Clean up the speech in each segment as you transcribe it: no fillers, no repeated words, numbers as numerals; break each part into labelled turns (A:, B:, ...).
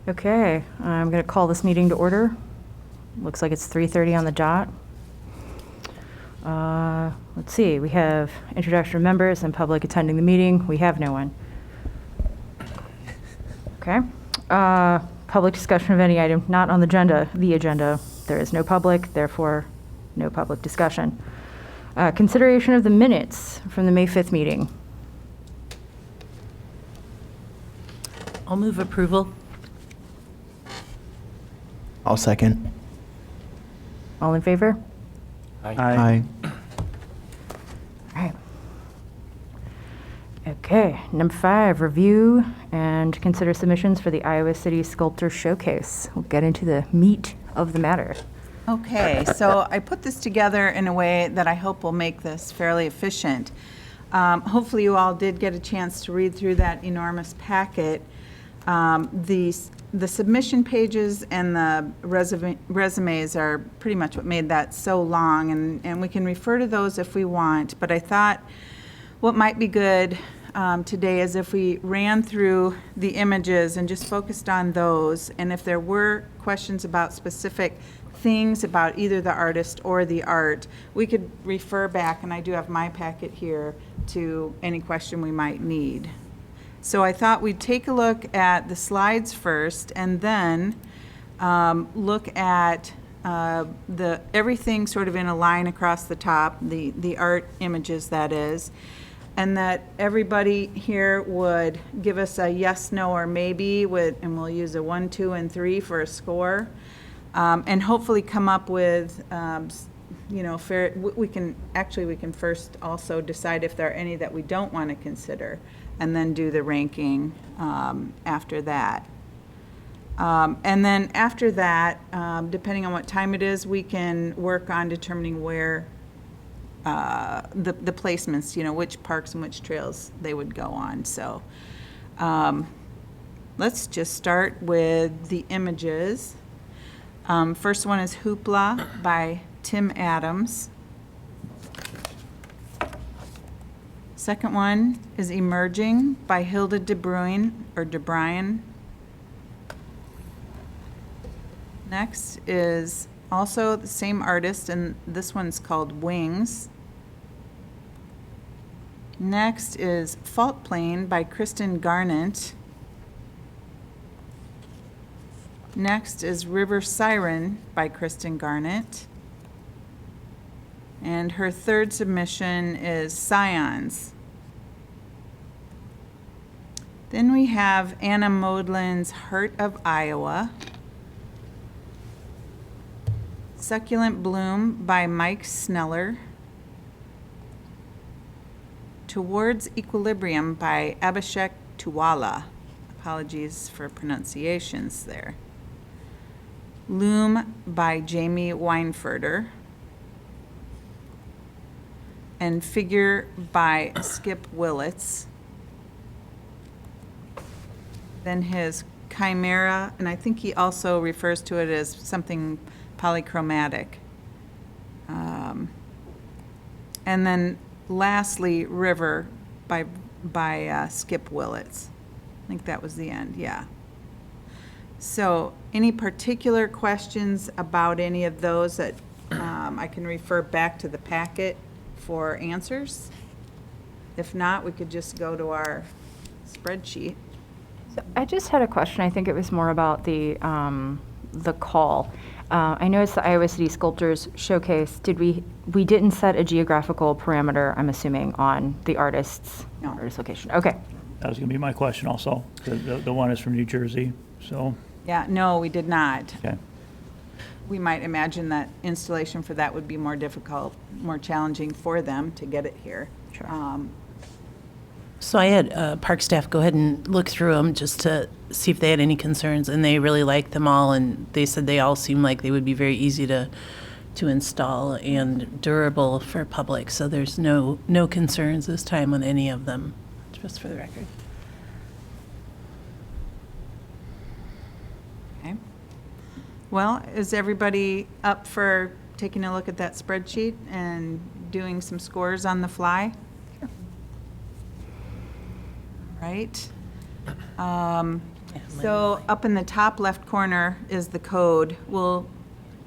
A: Okay, I'm going to call this meeting to order. Looks like it's 3:30 on the dot. Let's see, we have introduction of members and public attending the meeting. We have no one. Okay. Public discussion of any item not on the agenda. There is no public, therefore no public discussion. Consideration of the minutes from the May 5th meeting.
B: I'll move approval.
C: I'll second.
A: All in favor?
C: Aye.
A: All right. Okay, number 5, review and consider submissions for the Iowa City Sculptor Showcase. We'll get into the meat of the matter.
D: Okay, so I put this together in a way that I hope will make this fairly efficient. Hopefully you all did get a chance to read through that enormous packet. The submission pages and the resumes are pretty much what made that so long, and we can refer to those if we want, but I thought what might be good today is if we ran through the images and just focused on those, and if there were questions about specific things about either the artist or the art, we could refer back, and I do have my packet here, to any question we might need. So I thought we'd take a look at the slides first, and then look at everything sort of in a line across the top, the art images that is, and that everybody here would give us a yes, no, or maybe, and we'll use a 1, 2, and 3 for a score, and hopefully come up with fair. We can first also decide if there are any that we don't want to consider, and then do the ranking after that. And then after that, depending on what time it is, we can work on determining where the placements, which parks and which trails they would go on. So let's just start with the images. First one is Hoopla by Tim Adams. Second one is Emerging by Hilda de Bruyne. Next is also the same artist, and this one's called Wings. Next is Fault Plane by Kristen Garnett. Next is River Siren by Kristen Garnett. And her third submission is Scions. Then we have Anna Modlin's Heart of Iowa. Succulent Bloom by Mike Sneller. Towards Equilibrium by Abhishek Tuwala. Apologies for pronunciations there. Loom by Jamie Weinfurter. And Figure by Skip Willits. Then his Chimera, and I think he also refers to it as something polychromatic. And then lastly, River by Skip Willits. I think that was the end, yeah. So any particular questions about any of those that I can refer back to the packet for answers? If not, we could just go to our spreadsheet.
A: So I just had a question. I think it was more about the call. I know it's the Iowa City Sculptors Showcase. We didn't set a geographical parameter, I'm assuming, on the artist's location. Okay.
E: That was going to be my question also. The one is from New Jersey, so.
D: Yeah, no, we did not.
E: Okay.
D: We might imagine that installation for that would be more difficult, more challenging for them to get it here.
A: Sure.
B: So I had park staff go ahead and look through them just to see if they had any concerns, and they really liked them all, and they said they all seem like they would be very easy to install and durable for public. So there's no concerns this time on any of them, just for the record.
D: Okay. Well, is everybody up for taking a look at that spreadsheet and doing some scores on the fly? Sure. Right. So up in the top left corner is the code.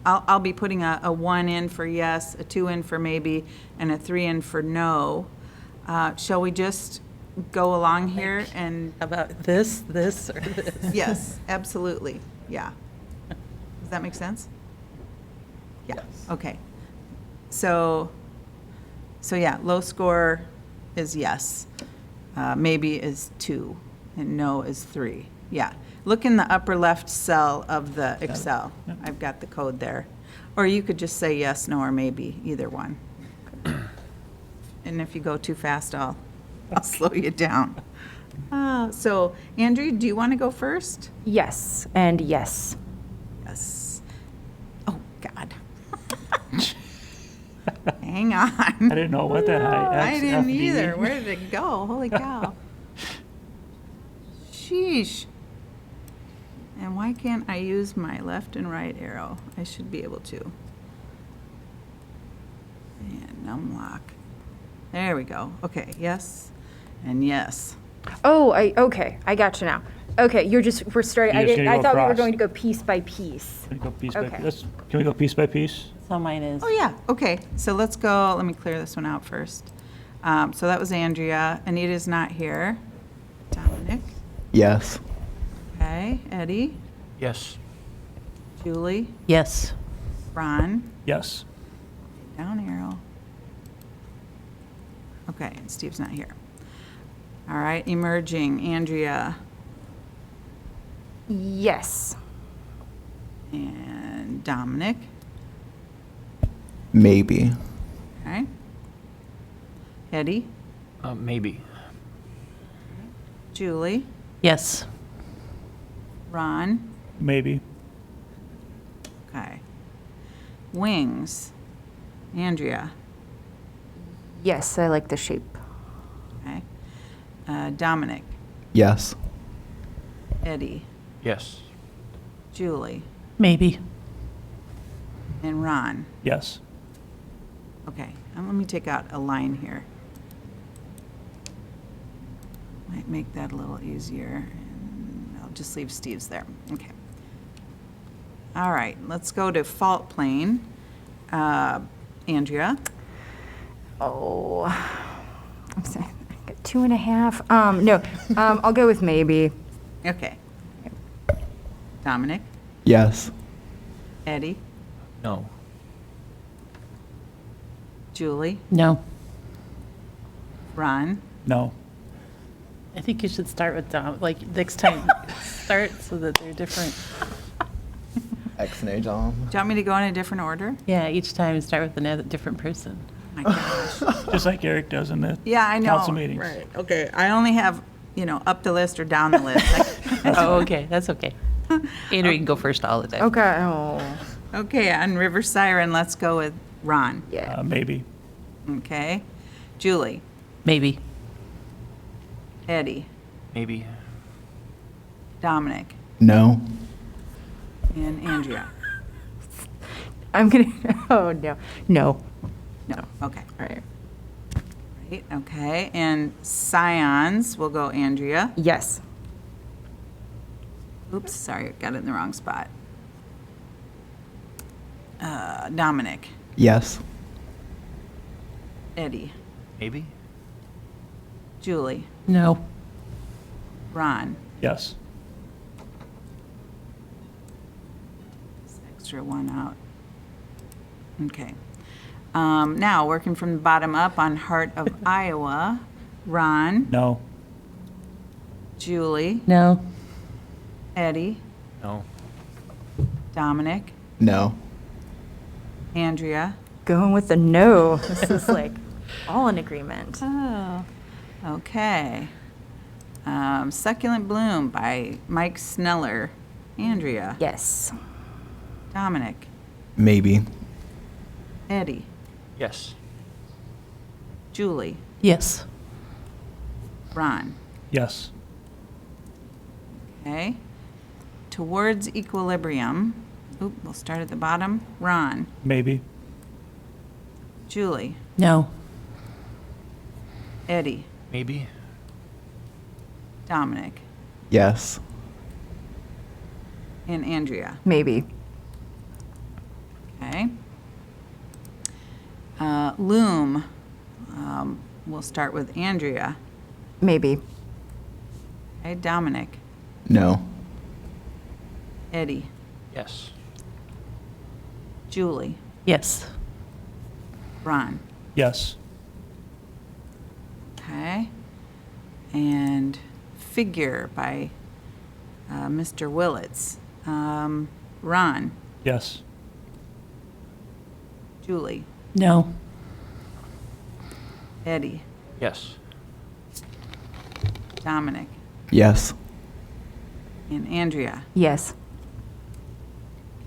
D: I'll be putting a 1 in for yes, a 2 in for maybe, and a 3 in for no. Shall we just go along here and,
B: How about this, or this?
D: yes, absolutely, yeah. Does that make sense? Yeah, okay. So yeah, low score is yes. Maybe is 2, and no is 3. Yeah. Look in the upper left cell of the Excel. I've got the code there. Or you could just say yes, no, or maybe, either one. And if you go too fast, I'll slow you down. So, Andrea, do you want to go first?
A: Yes, and yes.
D: Yes. Oh, God. Hang on.
E: I didn't know it went that high.
D: I
E: X,
D: didn't
E: F, D.
D: either. Where did it go? Holy cow. Sheesh. And why can't I use my left and right arrow? I should be able to. And numlock. There we go. Okay, yes and yes.
A: Oh, okay, I got you now. Okay, we're starting,
E: You're just gonna
A: I
E: go
A: thought we were
E: across.
A: going to go piece by piece.
E: Can we go piece by
A: Okay.
E: piece? Can we go piece by piece?
B: So mine is.
D: Oh, yeah, okay. So let's go, let me clear this one out first. So that was Andrea. Anita's not here. Dominic.
C: Yes.
D: Okay, Eddie.
C: Yes.
D: Julie.
B: Yes.
D: Ron.
E: Yes.
D: Down arrow. Okay, and Steve's not here. All right, emerging, Andrea
A: Yes.
D: and Dominic.
C: Maybe.
D: Okay. Eddie,
C: Maybe.
D: Julie,
B: Yes.
D: Ron.
E: Maybe.
D: Okay. Wings, Andrea.
A: Yes, I like the shape.
D: Okay. Dominic,
C: Yes.
D: Eddie,
C: Yes.
D: Julie,
B: Maybe.
D: and Ron.
E: Yes.
D: Okay, let me take out a line here. Might make that a little easier. And I'll just leave Steve's there. Okay. All right, let's go to fault plane. Andrea,
A: Oh, I'm saying, I got 2.5. No, I'll go with maybe.
D: okay. Dominic,
C: Yes.
D: Eddie,
C: No.
D: Julie,
B: No.
D: Ron,
E: No.
B: I think you should start with Dom, like, next time, start so that they're different.
C: X and A, Dom.
D: do you want me to go in a different order?
B: Yeah, each time start with another different person.
D: Oh my gosh.
E: Just like Eric does in the
D: Yeah, I know.
E: council meetings.
D: Right, okay. I only have, up the list or down the list.
B: Oh, okay, that's okay. Andrew, you can go first all the time.
A: Okay, oh,
D: Okay, on River Siren, let's go with Ron.
A: yeah.
E: Maybe.
D: Okay. Julie,
B: Maybe.
D: Eddie,
C: Maybe.
D: Dominic,
C: No.
D: and Andrea.
A: I'm gonna, oh, no, no.
D: No, okay.
A: All right.
D: Right, okay. And Scions, we'll go Andrea.
A: Yes.
D: Oops, sorry, got it in the wrong spot. Dominic,
C: Yes.
D: Eddie,
C: Maybe.
D: Julie,
B: No.
D: Ron.
E: Yes.
D: This extra one out. Okay. Now, working from the bottom up on Heart of Iowa, Ron,
E: No.
D: Julie,
B: No.
D: Eddie,
C: No.
D: Dominic,
C: No.
D: Andrea.
A: Going with the no. This is like all in agreement.
D: Oh, okay. Succulent Bloom by Mike Sneller. Andrea.
A: Yes.
D: Dominic.
C: Maybe.
D: Eddie.
C: Yes.
D: Julie.
B: Yes.
D: Ron.
E: Yes.
D: Okay. Towards Equilibrium. Oop, we'll start at the bottom. Ron.
E: Maybe.
D: Julie.
B: No.
D: Eddie.
C: Maybe.
D: Dominic.
C: Yes.
D: And Andrea,
A: Maybe.
D: okay. Loom, we'll start with Andrea.
A: Maybe.
D: Okay, Dominic,
C: No.
D: Eddie,
C: Yes.
D: Julie,
B: Yes.
D: Ron,
E: Yes.
D: okay? And Figure by Mr. Willits. Ron,
E: Yes.
D: Julie,
B: No.
D: Eddie,
C: Yes.
D: Dominic,
C: Yes.
D: and Andrea,
A: Yes.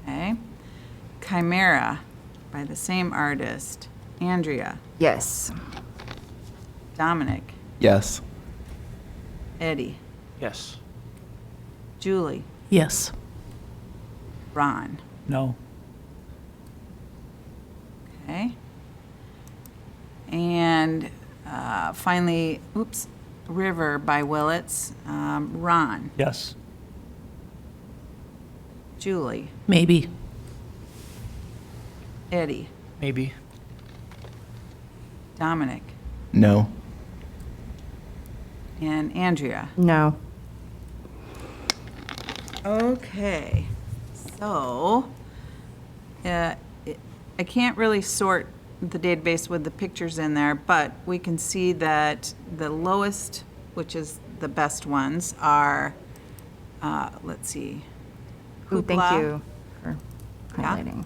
D: okay? Chimera by the same artist. Andrea,
A: Yes.
D: Dominic,
C: Yes.
D: Eddie,
C: Yes.
D: Julie,
B: Yes.
D: Ron,
E: No.
D: okay? And finally, River by Willits. Ron,
E: Yes.
D: Julie,
B: Maybe.
D: Eddie,
C: Maybe.
D: Dominic,
C: No.
D: and Andrea.
A: No.
D: Okay, so I can't really sort the database with the pictures in there, but we can see that the lowest, which is the best ones, are, let's see.
A: Ooh, thank
D: Hoopla,
A: you for
D: Yeah.
A: highlighting.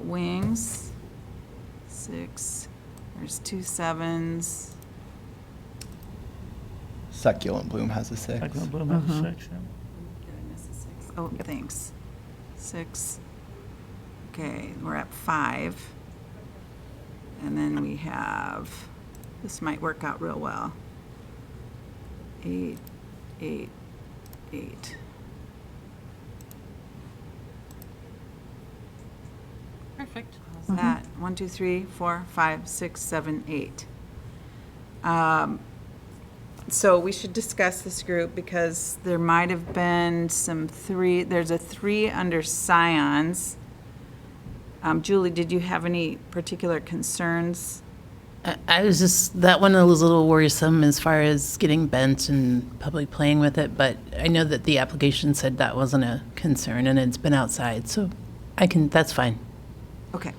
D: Wings, 6, there's 2 7s.
C: Succulent Bloom has a 6.
E: Succulent Bloom has a 6, yeah.
D: Did I miss a 6? Oh, thanks. 6. Okay, we're at 5. And then we have, this might work out real well. 8, 8, 8. Perfect. How's that? 1, 2, 3, 4, 5, 6, 7, 8. So we should discuss this group because there might have been some 3, there's a 3 under scions. Julie, did you have any particular concerns?
B: I was just, that one was a little worrisome as far as getting bent and public playing with it, but I know that the application said that wasn't a concern and it's been outside, so that's fine.
D: Okay.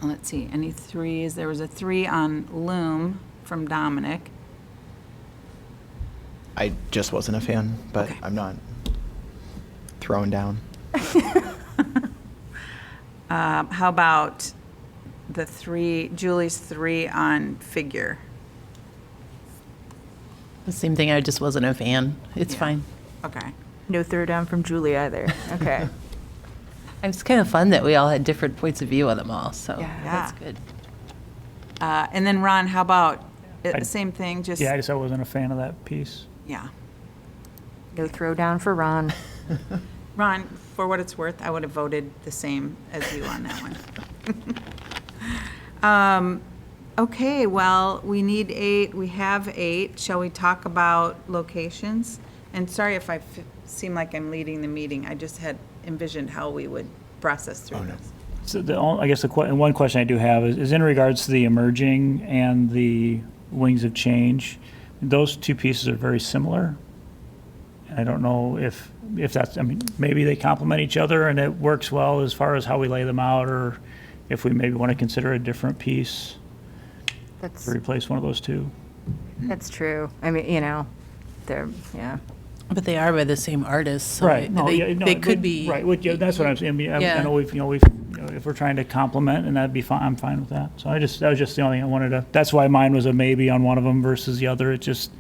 D: Let's see, any 3s? There was a 3 on Loom from Dominic.
C: I just wasn't a fan, but
D: Okay.
C: I'm not throwing down.
D: How about the 3, Julie's 3 on Figure?
B: The same thing, I just wasn't a fan. It's
D: Yeah.
B: fine.
D: Okay.
A: No throw down from Julie either. Okay.
B: It's kind of fun that we all had different points of view on them all, so
A: Yeah.
B: that's
D: Yeah.
B: good.
D: And then Ron, how about,
E: I-
D: same thing, just,
E: Yeah, I guess I wasn't a fan of that piece.
D: yeah.
A: No throw down for Ron.
D: Ron, for what it's worth, I would have voted the same as you on that one. Okay, well, we need 8, we have 8. Shall we talk about locations? And sorry if I seem like I'm leading the meeting, I just had envisioned how we would process through
C: Oh, no.
D: this.
E: So I guess one question I do have is in regards to the emerging and the wings of change. Those two pieces are very similar. I don't know if that's, I mean, maybe they complement each other and it works well as far as how we lay them out, or if we maybe want to consider a different piece
A: That's,
E: to replace one of those two.
A: that's true. I mean, they're, yeah.
B: But they are by the same artist, so
E: Right. No,
B: they,
E: yeah, no,
B: they
E: but-
B: could be.
E: Right, yeah, that's what I'm saying. I mean, I
B: Yeah.
E: know we've, if we're trying to complement, and that'd be fine, I'm fine with that. So that was just the only thing I wanted to, that's why mine was a maybe on one of them versus the other. It just,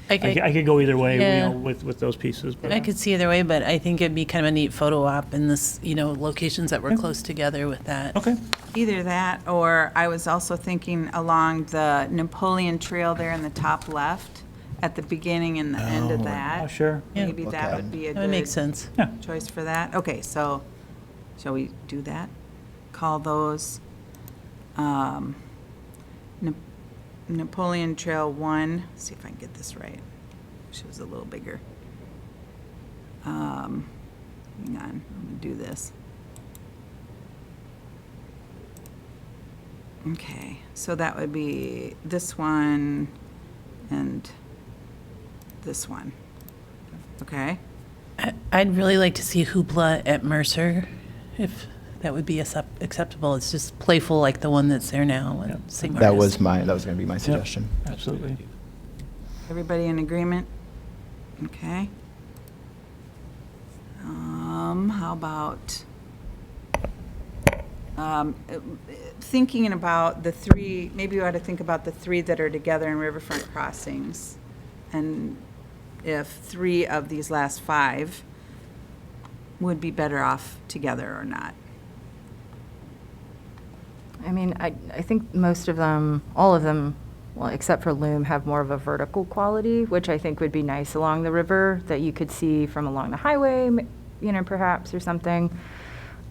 E: I could go either way,
B: Yeah.
E: with those pieces. But
B: I could see either way, but I think it'd be kind of a neat photo op in this, locations that were close together with that.
E: Okay,
D: Either that, or I was also thinking along the Napoleon Trail there in the top left, at the beginning and the end of that.
E: oh, sure.
B: Yeah.
D: Maybe that
C: Okay.
D: would be a
B: That would make
D: good
B: sense.
D: choice for that. Okay, so shall we do that? Call those Napoleon Trail 1. See if I can get this right. Wish it was a little bigger. Hang on, I'm gonna do this. Okay, so that would be this one and this one. Okay,
B: I'd really like to see Hoopla at Mercer, if that would be acceptable. It's just playful like the one that's there now. And
E: Yep.
B: same
C: That
B: artist.
C: was going to be my suggestion.
E: Absolutely.
D: everybody in agreement? Okay. How about, thinking about the three, maybe you ought to think about the three that are together in Riverfront Crossings. And if 3 of these last 5 would be better off together or not.
A: I mean, I think most of them, all of them, well, except for Loom, have more of a vertical quality, which I think would be nice along the river that you could see from along the highway, you know, perhaps, or something.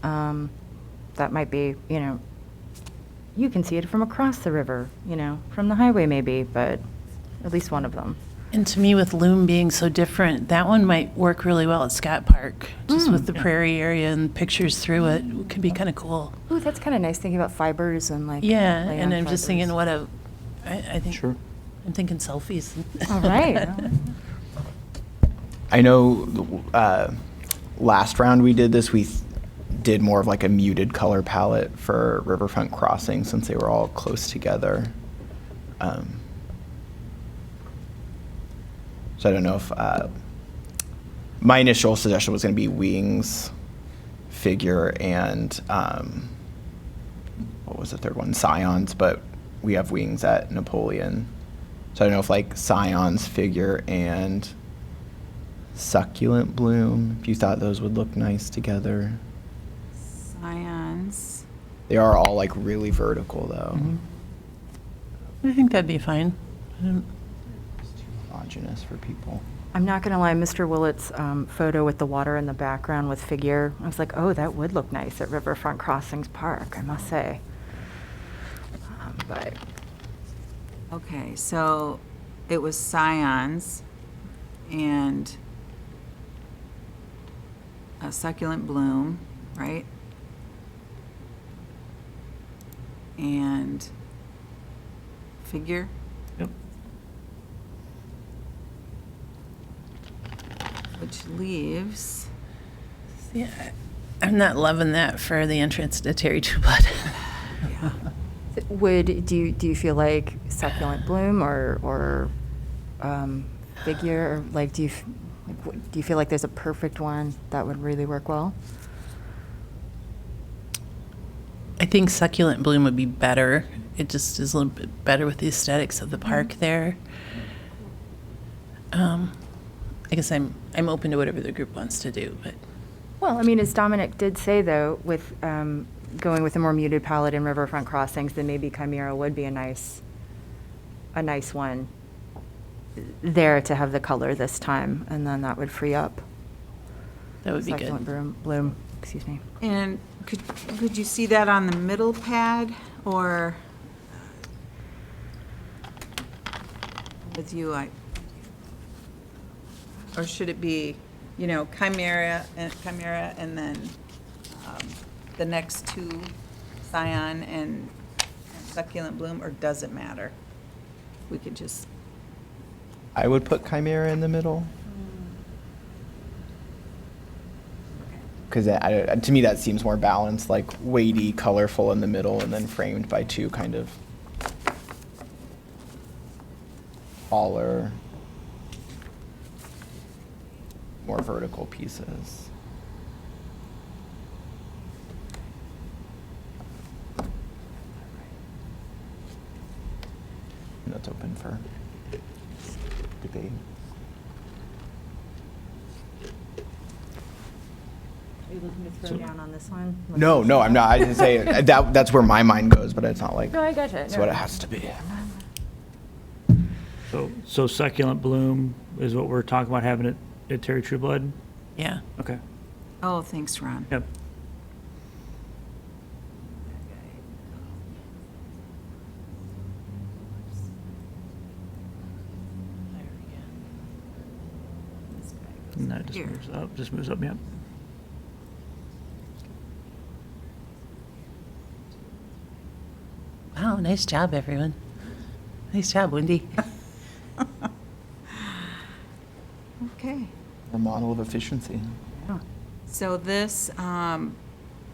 A: That might be, you know, you can see it from across the river, you know, from the highway maybe, but at least one of them.
B: And to me, with Loom being so different, that one might work really well at Scott Park, just with the prairie area and pictures through it. It could be kind of cool.
A: Ooh, that's kind of nice, thinking about fibers and like.
B: Yeah,
A: layout
B: and I'm just thinking,
A: fibers.
B: I think,
E: Sure.
B: I'm thinking selfies.
A: All right.
C: I know last round we did this, did more of like a muted color palette for Riverfront Crossing since they were all close together. So I don't know if my initial suggestion was going to be wings, figure, and what was the third one? Scions, but we have wings at Napoleon. So I don't know if like Scions, figure, and succulent bloom, if you thought those would look nice together.
D: Scions.
C: They are all like really vertical though.
B: I think that'd be fine.
C: It's too homogeneous for people.
A: I'm not going to lie, Mr. Willett's photo with the water in the background with figure, I was like, oh, that would look nice at Riverfront Crossings Park, I must say. But
D: Okay, so it was Scions and a succulent bloom, right? And figure.
E: Yep.
D: Which leaves,
B: Yeah, I'm not loving that for the entrance to Terry True Blood.
A: do you feel like succulent bloom or figure, or like do you feel like there's a perfect one that would really work well?
B: I think succulent bloom would be better. It just is a little bit better with the aesthetics of the park there. I guess I'm open to whatever the group wants to do, but
A: Well, I mean, as Dominic did say, though, with going with a more muted palette in Riverfront Crossings, then maybe Chimera would be a nice one there to have the color this time, and then that would free up
B: that would be
A: succulent
B: good.
A: bloom. Excuse me.
D: and could you see that on the middle pad or with you? Or should it be, you know, Chimera and then the next 2, Scion and succulent bloom, or does it matter? We could just,
C: I would put Chimera in the middle. Because to me that seems more balanced, like weighty, colorful in the middle, and then framed by 2 kind of taller, more vertical pieces. And that's open for debate.
A: Are you looking to throw down on this one?
C: No, I'm not. I didn't say that's where my mind goes, but it's not like
A: No, I gotcha.
C: that's
A: No.
C: what it has to be.
E: So succulent bloom is what we're talking about having it at Terry True Blood?
B: Yeah.
E: Okay.
D: oh, thanks, Ron.
E: Yep. And that
D: Here.
E: just moves up, yep.
B: Wow, nice job, everyone. Nice job, Wendy.
D: Okay.
C: Our model of efficiency.
D: So this,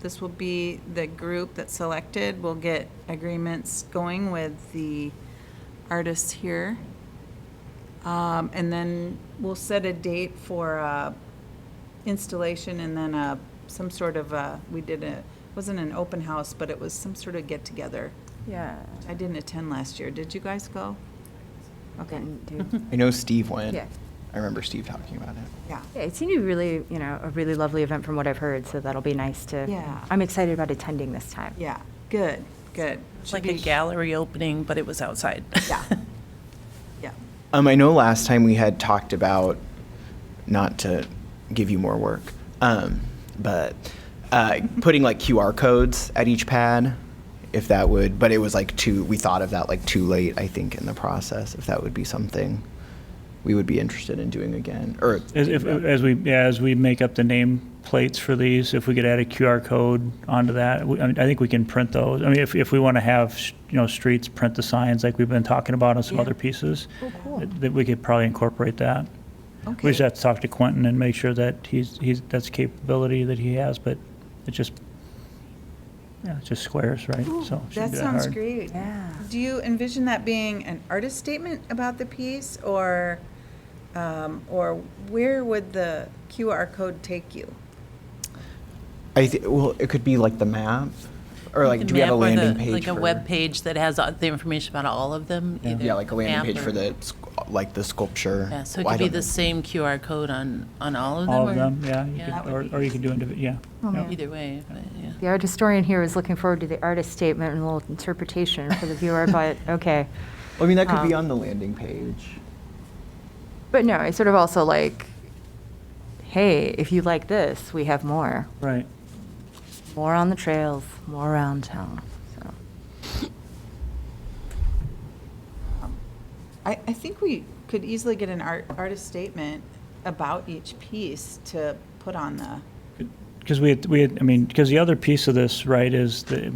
D: this will be the group that's selected. We'll get agreements going with the artists here. And then we'll set a date for installation and then some sort of, wasn't an open house, but it was some sort of get-together.
A: Yeah.
D: I didn't attend last year. Did you guys go? Okay.
A: Didn't do-
C: I know Steve went.
A: Yeah.
C: I remember Steve talking about it.
D: Yeah.
A: Yeah, it seemed to be really, a really lovely event from what I've heard, so that'll be nice to.
D: Yeah.
A: I'm excited about attending this time.
D: Yeah, good, good.
B: It's like a gallery opening, but it was outside.
D: Yeah. Yeah.
C: I know last time we had talked about, not to give you more work, but putting like QR codes at each pad, if that would, but it was like we thought of that like too late, I think, in the process, if that would be something we would be interested in doing again, or.
E: As we make up the name plates for these, if we could add a QR code onto that, I think we can print those. I mean, if we want to have, streets print the signs like we've been talking about on some
D: Yeah.
E: other pieces,
A: Oh, cool.
E: that we could probably incorporate that. We
D: Okay.
E: just have to talk to Quentin and make sure that that's capability that he has, but it's just squares, right? So it shouldn't
D: That
E: be
D: sounds
E: hard.
D: great.
A: Yeah.
D: Do you envision that being an artist statement about the piece, or where would the QR code take you?
C: Well, it could be like the map, or like, do we have a
B: Map or the-
C: landing page
B: Like a
C: for-
B: web page that has the information about all of them? either
C: Yeah, like a landing
B: map
C: page
B: or-
C: for like the sculpture.
B: Yeah, so it
C: Well, I
B: could be
C: don't
B: the
C: know.
B: same QR code on all of them?
E: All of
B: or-
E: them, yeah. You
B: Yeah.
E: could- Or you could do yeah.
A: Oh,
E: Yep.
A: man.
B: Either way, but yeah.
A: The art historian here is looking forward to the artist statement and a little interpretation for the viewer, but okay.
C: I mean, that could be
A: Um,
C: on the landing page.
A: But no, it's sort of also like, hey, if you like this, we have more.
E: Right.
A: More on the trails, more around town, so.
D: I think we could easily get an artist statement about each piece to put on the,
E: Because because the other piece of this, right, is that,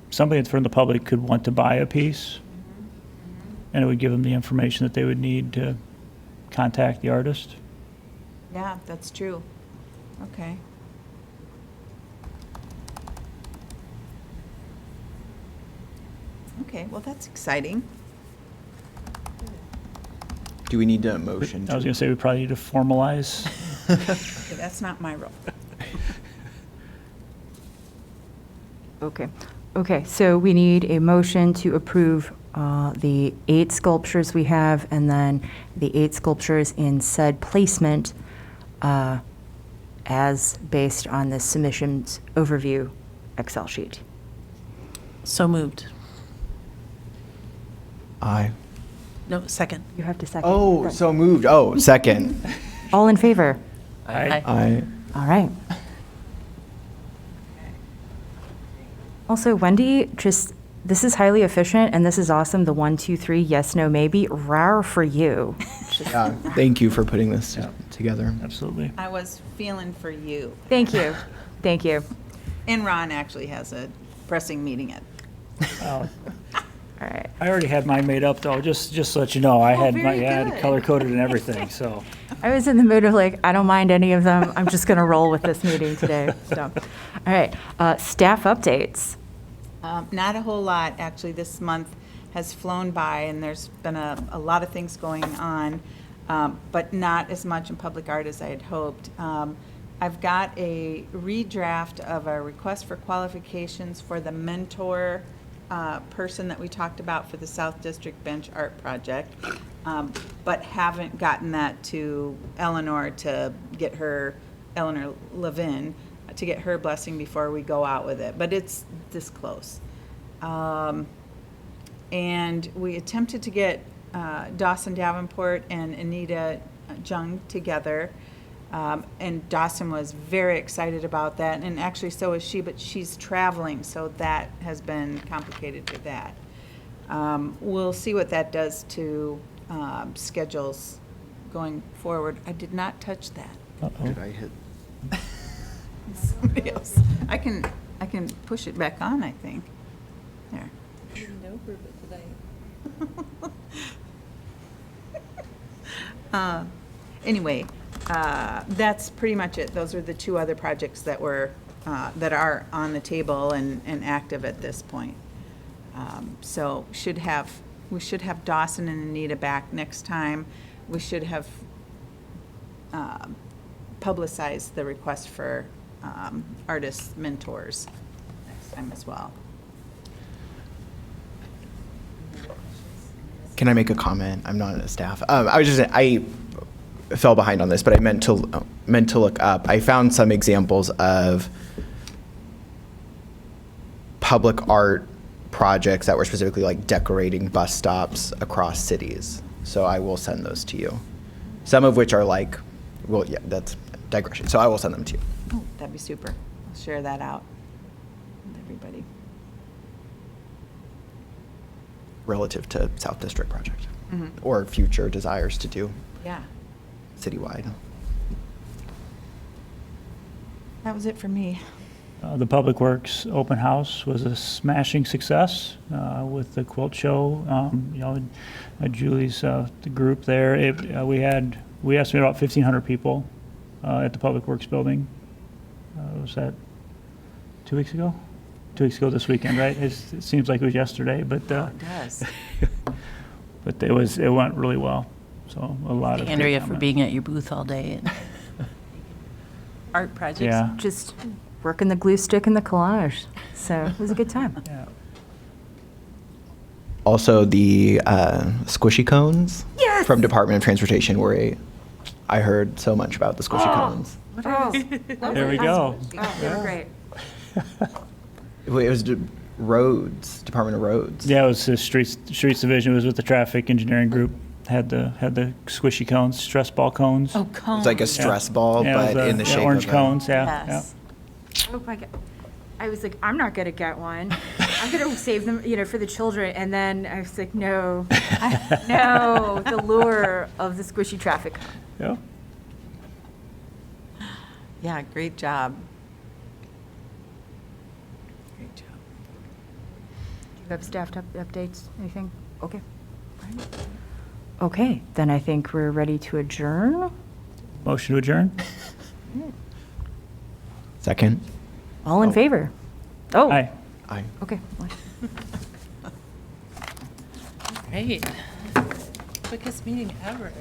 E: somebody from the public could want to buy a piece, and it would give them the information that they would need to contact the artist.
D: yeah, that's true. Okay. Okay, well, that's exciting.
C: Do we need a motion?
E: I was going to say, we probably need to formalize.
D: Okay, that's not my role.
A: Okay. Okay, so we need a motion to approve the 8 sculptures we have, and then the 8 sculptures in said placement as based on the submissions overview Excel sheet.
B: So moved.
C: Aye.
B: No, second.
A: You have to second.
C: Oh,
A: Right.
C: so moved. Oh, second.
A: All in favor?
E: Aye.
C: Aye.
A: All right. Also, Wendy, this is highly efficient, and this is awesome. The 1, 2, 3, yes, no, maybe, rare for you.
C: Yeah, thank you for putting this
E: Yeah.
C: together.
E: Absolutely.
D: I was feeling for you.
A: Thank you. Thank you.
D: And Ron actually has a pressing meeting at.
E: Oh,
A: All right.
E: I already had mine made up, though, just so that you know. I had
D: very
E: had
D: good.
E: color-coded and everything, so.
A: I was in the mood of like, I don't mind any of them. I'm just going to roll with this meeting today. So, all right. Staff updates.
D: Not a whole lot, actually. This month has flown by, and there's been a lot of things going on, but not as much in public art as I had hoped. I've got a redraft of a request for qualifications for the mentor person that we talked about for the South District Bench Art Project, but haven't gotten that to Eleanor Eleanor Levin, to get her blessing before we go out with it, but it's this close. And we attempted to get Dawson Davenport and Anita Jung together, and Dawson was very excited about that, and actually so is she, but she's traveling, so that has been complicated for that. We'll see what that does to schedules going forward. I did not touch that.
E: Uh-oh.
C: Did I hit?
D: Somebody else. I can push it back on, I think. There. Anyway, that's pretty much it. Those are the two other projects that were, that are on the table and active at this point. So we should have Dawson and Anita back next time. We should have publicized the request for artist mentors next time as well.
C: Can I make a comment? I'm not a staff. I was just, I fell behind on this, but I meant to look up. I found some examples of public art projects that were specifically like decorating bus stops across cities. So I will send those to you. Some of which are like, well, yeah, that's digression. So I will send them to you.
D: Oh, that'd be super. I'll share that out with everybody.
C: Relative to South District project or future desires to do
D: Yeah,
C: citywide.
D: that was it for me.
E: The Public Works open house was a smashing success with the quilt show. Julie's the group there. We estimated about 1,500 people at the Public Works building. Was that 2 weeks ago? 2 weeks ago this weekend, right? It seems like it was yesterday, but
D: It does.
E: but it went really well. So a lot of good
B: Andrea for
E: comment.
B: being at your booth all day and art projects.
E: Yeah.
A: Just working the glue stick and the collage. So it was a good time.
E: Yeah.
C: Also, the squishy cones
A: Yes!
C: from Department of Transportation were I heard so much about the squishy cones.
A: Oh,
E: There we go.
A: they were great.
C: It was roads, Department of Roads.
E: Yeah, it was the streets division. It was with the traffic engineering group. Had the squishy cones, stress ball cones.
D: Oh, cones.
C: It's like a stress ball,
E: Yeah, it
C: but
E: was,
C: in the shape
E: orange
C: of a-
E: cones. Yeah,
D: Yes.
A: Oh my God. I was like, I'm not gonna get one. I'm gonna save them, for the children. And then I was like, no, no, the lure of the squishy traffic.
E: Yeah.
D: Yeah, great job. Great job.
A: Do you have staff updates? Anything? Okay. Okay, then I think we're ready to adjourn.
E: Motion to adjourn.
C: Second.
A: All in
C: Oh.
A: favor? Oh,
E: Aye.
C: Aye.
A: okay.
B: Great. Quickest meeting ever.